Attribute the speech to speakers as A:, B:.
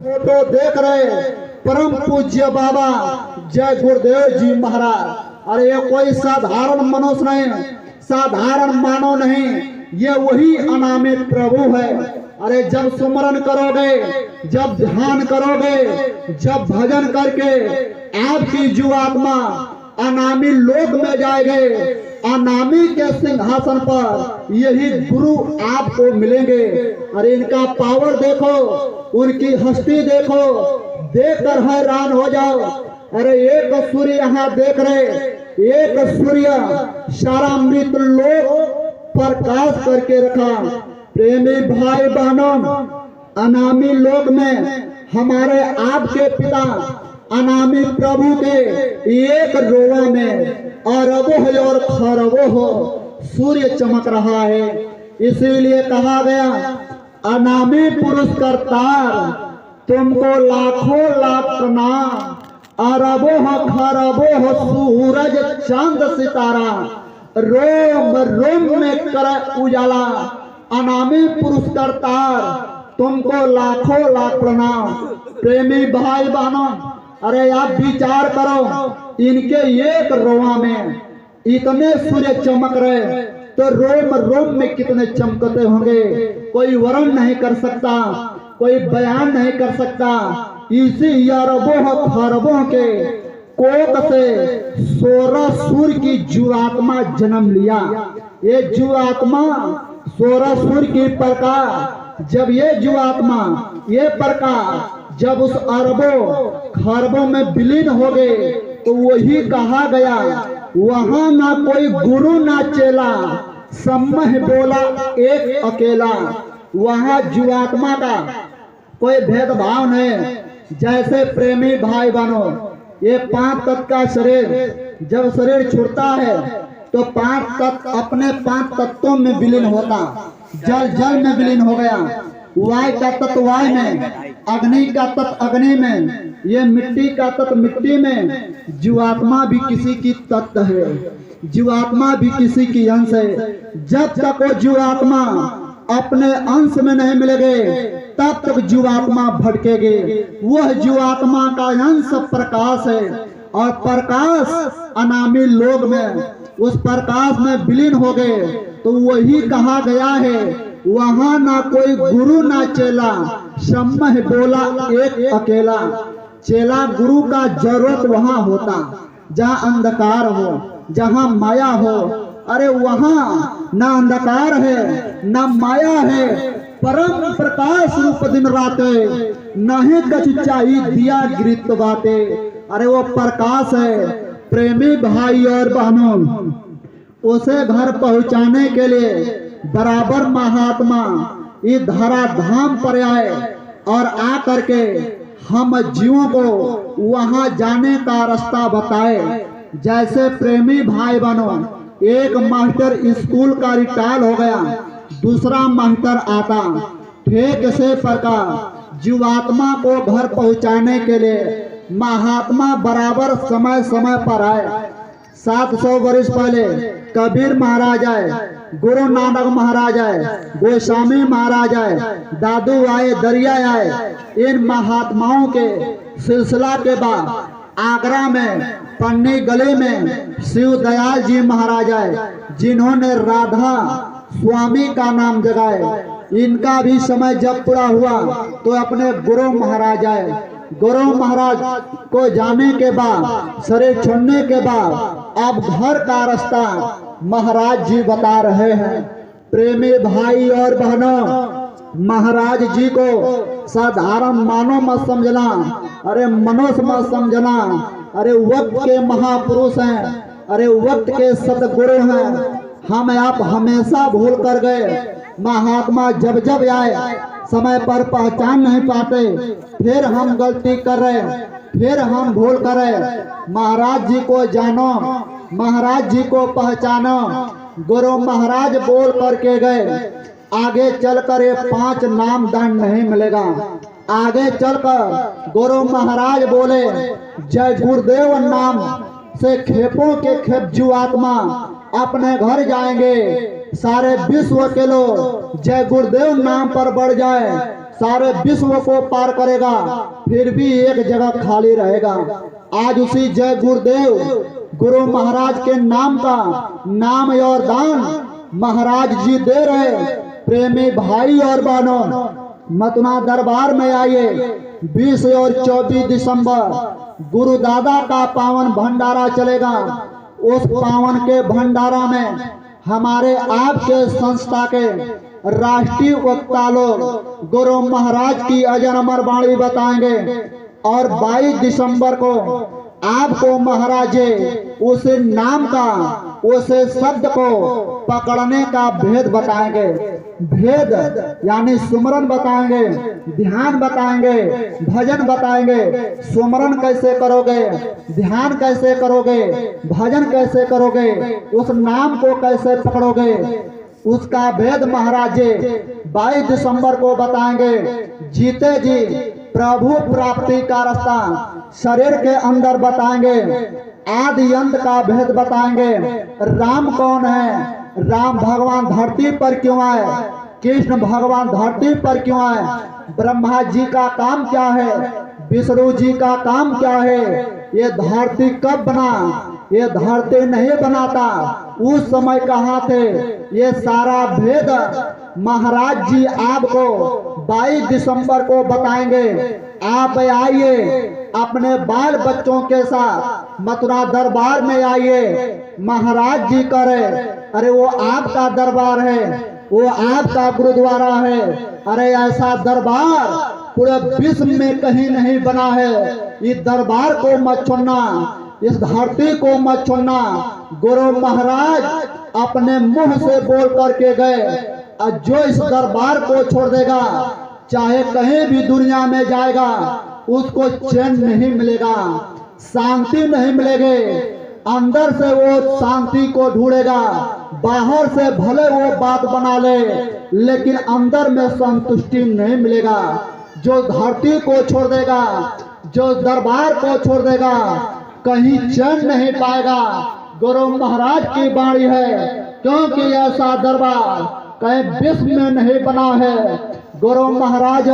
A: Photo देख रहे परम पूज्य बाबा जय गुरुदेव जी महाराज। अरे ये कोई साधारण मनुष्य नहीं, साधारण मानव नहीं, ये वही अनामित प्रभु है। अरे जब सुमरन करोगे, जब ध्यान करोगे, जब भजन करके आपकी जीवात्मा अनामी लोक में जाएंगे, अनामी के सिंहासन पर यही गुरु आपको मिलेंगे। अरे इनका पावर देखो, उनकी हस्ती देखो, देखकर हैरान हो जाओ। अरे एक सूर्य यहाँ देख रहे, एक सूर्य सारा मृत लोक प्रकाश करके रखा। प्रेमी भाई बहनों, अनामी लोक में हमारे आपके पिता अनामी प्रभु के एक रोवा में अरबों और खरबों हो सूर्य चमक रहा है। इसीलिए कहा गया अनामी पुरुष करतार, तुमको लाखों लाख प्रणाम। अरबों खरबों सूरज चांद सितारा, रोम रोम में कर उजाला। अनामी पुरुष करतार, तुमको लाखों लाख प्रणाम। प्रेमी भाई बहनों, अरे आप विचार करो, इनके एक रोआ में इतने सूर्य चमक रहे तो रोम रोम में कितने चमकते होंगे, कोई वर्णन नहीं कर सकता, कोई बयान नहीं कर सकता। इसी अरबों खरबों के कोक से 16 सूर्य की जीवात्मा जन्म लिया। ये जीवात्मा 16 सूर्य की प्रकाश, जब ये जीवात्मा ये प्रकाश जब उस अरबों खरबों में विलीन हो गए तो वही कहा गया वहां ना कोई गुरु ना चेला, सम्मह बोला एक अकेला। वहां जीवात्मा का कोई भेदभाव नहीं। जैसे प्रेमी भाई बहनों, ये 5 तत्व का शरीर जब शरीर छूटता है तो 5 तत्व अपने 5 तत्वों में विलीन होता। जल जल में विलीन हो गया, वायु का तत्व वायु में, अग्नि का तत्व अग्नि में, ये मिट्टी का तत्व मिट्टी में। जीवात्मा भी किसी की तत्व है, जीवात्मा भी किसी की अंश है। जब तक वो जीवात्मा अपने अंश में नहीं मिलेंगे तब तक जीवात्मा भटकेगे। वह जीवात्मा का अंश प्रकाश है और प्रकाश अनामी लोक में, उस प्रकाश में विलीन हो गए तो वही कहा गया है वहां ना कोई गुरु ना चेला, सम्मह बोला एक अकेला। चेला गुरु का जरूरत वहां होता जहां अंधकार हो, जहां माया हो। अरे वहां ना अंधकार है ना माया है, परम प्रकाश रूप दिन राते, नहीं कछ चाहिए दिया गिरित बाते। अरे वो प्रकाश है। प्रेमी भाई और बहनों, उसे घर पहुंचाने के लिए बराबर महात्मा इस धरा धाम पर आए और आ करके हम जीवों को वहां जाने का रास्ता बताए। जैसे प्रेमी भाई बहनों, एक मास्टर स्कूल का रिटायर हो गया, दूसरा मास्टर आता, ठीक से प्रकार जीवात्मा को घर पहुंचाने के लिए महात्मा बराबर समय समय पर आए। 700 वर्ष पहले कबीर महाराज आए, गुरु नानक महाराज आए, गोस्वामी महाराज आए, दादू आए, दरिया आए। इन महात्माओं के सिलसिला के बाद आगरा में पन्नी गली में शिव दयाल जी महाराज आए, जिन्होंने राधा स्वामी का नाम जगाए। इनका भी समय जब पूरा हुआ तो अपने गुरु महाराज आए। गुरु महाराज को जाने के बाद, शरीर छोड़ने के बाद अब घर का रास्ता महाराज जी बता रहे हैं। प्रेमी भाई और बहनों, महाराज जी को साधारण मानव मत समझना, अरे मनुष्य मत समझना। अरे वक्त के महापुरुष हैं, अरे वक्त के सदगुरु हैं। हम आप हमेशा भूल कर गए। महात्मा जब जब आए समय पर पहचान नहीं पाते, फिर हम गलती कर रहे, फिर हम भूल कर रहे। महाराज जी को जानो, महाराज जी को पहचानो। गुरु महाराज बोल करके गए, आगे चलकर ये 5 नाम दंड नहीं मिलेगा। आगे चलकर गुरु महाराज बोले जय गुरुदेव नाम से खेपों के खेप जीवात्मा अपने घर जाएंगे। सारे विश्व के लोग जय गुरुदेव नाम पर बढ़ जाए, सारे विश्व को पार करेगा, फिर भी एक जगह खाली रहेगा। आज उसी जय गुरुदेव गुरु महाराज के नाम का नाम और दान महाराज जी दे रहे। प्रेमी भाई और बहनों, मथुरा दरबार में आइए। 20 और 24 दिसंबर गुरु दादा का पावन भंडारा चलेगा। उस पावन के भंडारा में हमारे आपके संस्था के राष्ट्रीय वक्ता लोग गुरु महाराज की अजर अमर वाणी बताएंगे। और 22 दिसंबर को आपको महाराज उस नाम का, उस शब्द को पकड़ने का भेद बताएंगे। भेद यानी सुमरन बताएंगे, ध्यान बताएंगे, भजन बताएंगे। सुमरन कैसे करोगे, ध्यान कैसे करोगे, भजन कैसे करोगे, उस नाम को कैसे पकड़ोगे, उसका भेद महाराज 22 दिसंबर को बताएंगे। जीते जी प्रभु प्राप्ति का रास्ता शरीर के अंदर बताएंगे। आदि अंत का भेद बताएंगे। राम कौन है, राम भगवान धरती पर क्यों आए, कृष्ण भगवान धरती पर क्यों आए, ब्रह्मा जी का काम क्या है, विष्णु जी का काम क्या है, ये धरती कब बना, ये धरती नहीं बनाता, उस समय कहाँ थे, ये सारा भेद महाराज जी आपको 22 दिसंबर को बताएंगे। आप आइए अपने बाल बच्चों के साथ मथुरा दरबार में आइए। महाराज जी करे, अरे वो आपका दरबार है, वो आपका गुरुद्वारा है। अरे ऐसा दरबार पूरे विश्व में कहीं नहीं बना है। इस दरबार को मत छोड़ना, इस धरती को मत छोड़ना। गुरु महाराज अपने मुंह से बोल करके गए, और जो इस दरबार को छोड़ देगा, चाहे कहीं भी दुनिया में जाएगा, उसको चैन नहीं मिलेगा, शांति नहीं मिलेगी। अंदर से वो शांति को ढूंढेगा, बाहर से भले वो बात बना ले, लेकिन अंदर में संतुष्टि नहीं मिलेगा। जो धरती को छोड़ देगा, जो दरबार को छोड़ देगा, कहीं चैन नहीं पाएगा। गुरु महाराज की वाणी है, क्योंकि ऐसा दरबार कहीं विश्व में नहीं बना है। गुरु महाराज